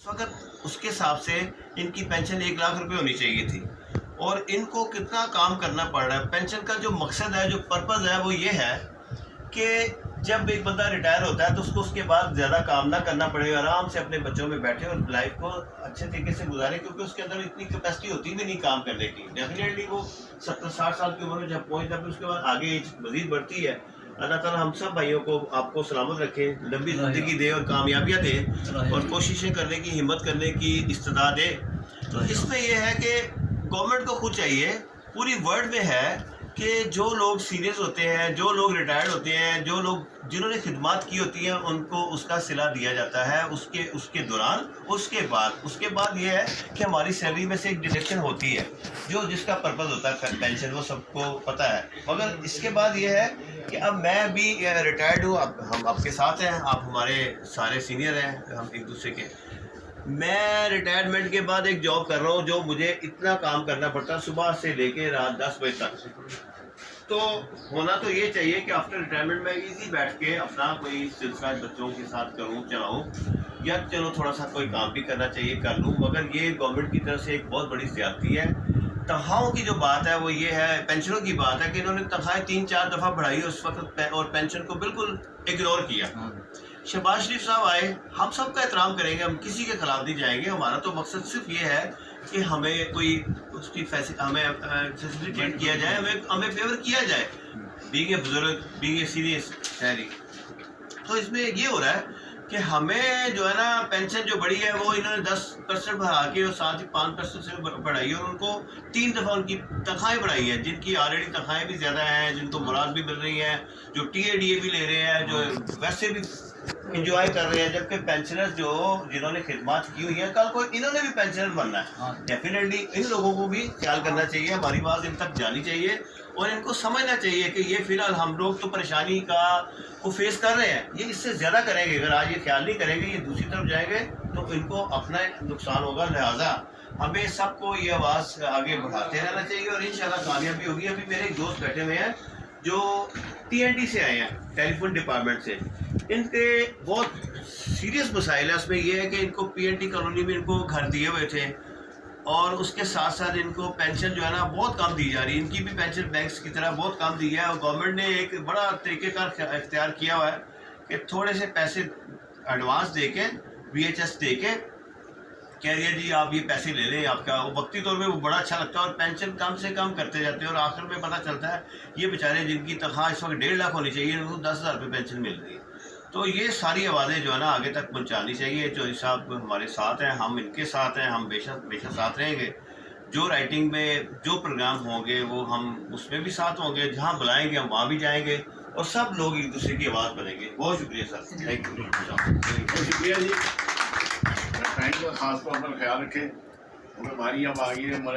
اس وقت اس کے حساب سے ان کی پینشن 1 لاکھ روپے ہونی چاہیے تھی، اور ان کو کتنا کام کرنا پڑ رہا ہے۔ پینشن کا جو مقصد ہے، جو پرپز ہے، وہ یہ ہے کہ جب ایک بندہ ریٹائر ہوتا ہے تو اس کو اس کے بعد زیادہ کام نہ کرنا پڑے، آرام سے اپنے بچوں میں بیٹھے اور لائف کو اچھے طریقے سے گزارے، کیونکہ اس کے اندر اتنی کیپیسٹی ہوتی بھی نہیں کام کرنے کی۔ ڈیفینیٹلی وہ 70-60 سال کی عمر میں جب پہنچتا ہے، پھر اس کے بعد آگے ایج مزید بڑھتی ہے۔ اللہ تعالیٰ ہم سب بھائیوں کو، آپ کو سلامت رکھے، لمبی زندگی دے اور کامیابیاں دے، اور کوششیں کرنے کی، ہمت کرنے کی استطاعت دے۔ تو اس میں یہ ہے کہ گورنمنٹ کو خود چاہیے، پوری ورلڈ میں ہے کہ جو لوگ سینئرز ہوتے ہیں، جو لوگ ریٹائرڈ ہوتے ہیں، جو لوگ جنہوں نے خدمات کی ہوتی ہیں، ان کو اس کا صلہ دیا جاتا ہے اس کے دوران۔ اس کے بعد یہ ہے کہ ہماری سیلری میں سے ایک ڈیڈکشن ہوتی ہے جو جس کا پرپز ہوتا ہے پینشن، وہ سب کو پتہ ہے۔ مگر اس کے بعد یہ ہے کہ اب میں بھی ریٹائرڈ ہوں، اب ہم آپ کے ساتھ ہیں، آپ ہمارے سارے سینئر ہیں، ہم ایک دوسرے کے۔ میں ریٹائرمنٹ کے بعد ایک جاب کر رہا ہوں جو مجھے اتنا کام کرنا پڑتا ہے، صبح سے لے کے رات 10 بجے تک۔ تو ہونا تو یہ چاہیے کہ آفٹر ریٹائرمنٹ میں ایزی بیٹھ کے اپنا کوئی سلسلہ بچوں کے ساتھ کروں، چلاؤں، یا چلو تھوڑا سا کوئی کام بھی کرنا چاہیے کر لوں۔ مگر یہ گورنمنٹ کی طرف سے ایک بہت بڑی زیادتی ہے۔ تنخواہوں کی جو بات ہے وہ یہ ہے، پینشنوں کی بات ہے کہ انہوں نے تنخواہیں 3-4 دفعہ بڑھائی اس وقت، اور پینشن کو بالکل اگنور کیا۔ شہباز شریف صاحب آئے، ہم سب کا احترام کریں گے، ہم کسی کے خلاف نہیں جائیں گے، ہمارا تو مقصد صرف یہ ہے کہ ہمیں کوئی اس کی ہمیں فیسیلیٹیٹ کیا جائے، ہمیں فیور کیا جائے، بینگ اے بزرگ، بینگ اے سینئر شہری۔ تو اس میں یہ ہو رہا ہے کہ ہمیں جو ہے نا پینشن جو بڑھی ہے وہ انہوں نے 10% بڑھا کے اور ساتھ ہی 5% سے بڑھائی، اور ان کو 3 دفعہ ان کی تنخواہیں بڑھائی ہیں، جن کی آلریڈی تنخواہیں بھی زیادہ ہیں، جن کو مراد بھی مل رہی ہیں، جو ٹی اے ڈی اے بھی لے رہے ہیں، جو ویسے بھی انجوائے کر رہے ہیں۔ جبکہ پینشنرز جنہوں نے خدمات کی ہوئی ہیں، کل کو انہوں نے بھی پینشنر بننا ہے، ڈیفینیٹلی ان لوگوں کو بھی خیال کرنا چاہیے، ہماری بات ان تک جانی چاہیے، اور ان کو سمجھنا چاہیے کہ یہ فی الحال ہم لوگ تو پریشانی کو فیس کر رہے ہیں، یہ اس سے زیادہ کریں گے۔ اگر آج یہ خیال نہیں کریں گے، یہ دوسری طرف جائیں گے تو ان کو اپنا نقصان ہوگا۔ لہٰذا ہمیں سب کو یہ آواز آگے بڑھاتے رہنا چاہیے، اور انشاءاللہ کامیابی ہوگی۔ ابھی میرے ایک دوست بیٹھے ہوئے ہیں جو TNT سے آئے ہیں، ٹیلی فون ڈپارٹمنٹ سے۔ ان کے بہت سیریس مسائل ہیں، اس میں یہ ہے کہ ان کو PNT کالونی میں ان کو گھر دیے ہوئے تھے، اور اس کے ساتھ ساتھ ان کو پینشن جو ہے نا بہت کم دی جا رہی ہے، ان کی بھی پینشن بینکس کی طرح بہت کم دی ہے، اور گورنمنٹ نے ایک بڑا طریقہ کار اختیار کیا ہوا ہے کہ تھوڑے سے پیسے ایڈوانس دے کے، VHS دے کے کہہ دیا جی آپ یہ پیسے لے لیں، آپ کا وقتی طور پہ وہ بڑا اچھا لگتا ہے، اور پینشن کم سے کم کرتے جاتے ہیں، اور آخر میں پتہ چلتا ہے یہ بیچارے جن کی تنخواہ اس وقت 1.5 لاکھ ہونی چاہیے، ان کو 10,000 روپے پینشن مل رہی ہے۔ تو یہ ساری آوازیں جو ہے نا آگے تک پہنچانی چاہیے۔ چودھری صاحب ہمارے ساتھ ہیں، ہم ان کے ساتھ ہیں، ہم ہمیشہ ساتھ رہیں گے۔ جو رائٹنگ میں جو پروگرام ہوں گے وہ ہم اس میں بھی ساتھ ہوں گے، جہاں بلائیں گے ہم وہاں بھی جائیں گے، اور سب لوگ ایک دوسرے کی آواز بنیں گے۔ بہت شکریہ سر، تھینک یو۔ بہت شکریہ جی۔ ٹائم کا خاص طور پر خیال رکھیں، بیماریاں اب آ گئی ہیں ہمارے